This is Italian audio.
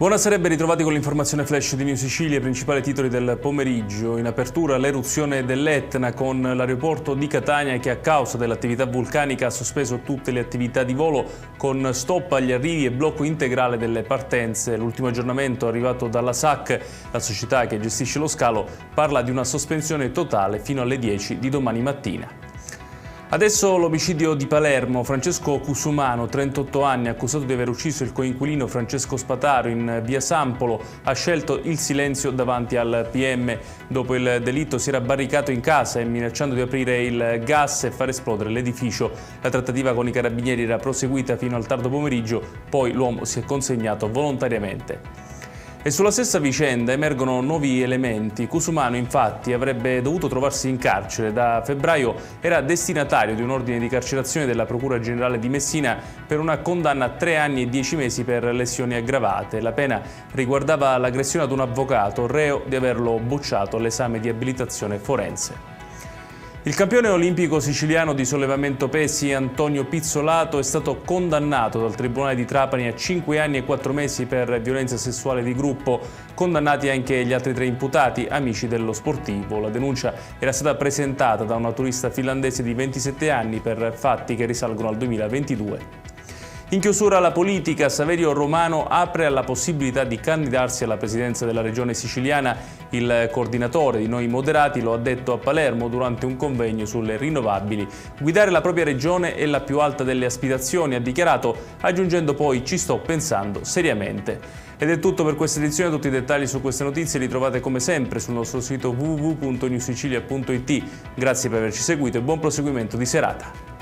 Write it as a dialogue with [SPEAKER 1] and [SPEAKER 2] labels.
[SPEAKER 1] Buonasera e ben ritrovati con l'informazione flash di New Sicilia, i principali titoli del pomeriggio. In apertura l'eruzione dell'Etna con l'aeroporto di Catania che a causa dell'attività vulcanica ha sospeso tutte le attività di volo con stop agli arrivi e blocco integrale delle partenze. L'ultimo aggiornamento arrivato dalla SAC, la società che gestisce lo scalo, parla di una sospensione totale fino alle 10 di domani mattina. Adesso l'omicidio di Palermo. Francesco Cusumano, 38 anni, accusato di aver ucciso il coinquilino Francesco Spataro in via Sampolo, ha scelto il silenzio davanti al PM. Dopo il delitto si era barricato in casa e minacciando di aprire il gas e far esplodere l'edificio. La trattativa con i carabinieri era proseguita fino al tardo pomeriggio, poi l'uomo si è consegnato volontariamente. E sulla stessa vicenda emergono nuovi elementi. Cusumano infatti avrebbe dovuto trovarsi in carcere. Da febbraio era destinatario di un ordine di carcerazione della Procura Generale di Messina per una condanna a 3 anni e 10 mesi per lesioni aggravate. La pena riguardava l'aggressione ad un avvocato, reo di averlo bocciato all'esame di abilitazione forense. Il campione olimpico siciliano di sollevamento pesi Antonio Pizzolato è stato condannato dal Tribunale di Trapani a 5 anni e 4 mesi per violenza sessuale di gruppo. Condannati anche gli altri 3 imputati, amici dello sportivo. La denuncia era stata presentata da una turista finlandese di 27 anni per fatti che risalgono al 2022. In chiusura la politica, Saverio Romano apre alla possibilità di candidarsi alla presidenza della regione siciliana. Il coordinatore di Noi Moderati lo ha detto a Palermo durante un convegno sulle rinnovabili. Guidare la propria regione è la più alta delle aspirazioni, ha dichiarato, aggiungendo poi ci sto pensando seriamente. Ed è tutto per questa edizione, tutti i dettagli su queste notizie li trovate come sempre sul nostro sito www.newsicilia.it. Grazie per averci seguito e buon proseguimento di serata.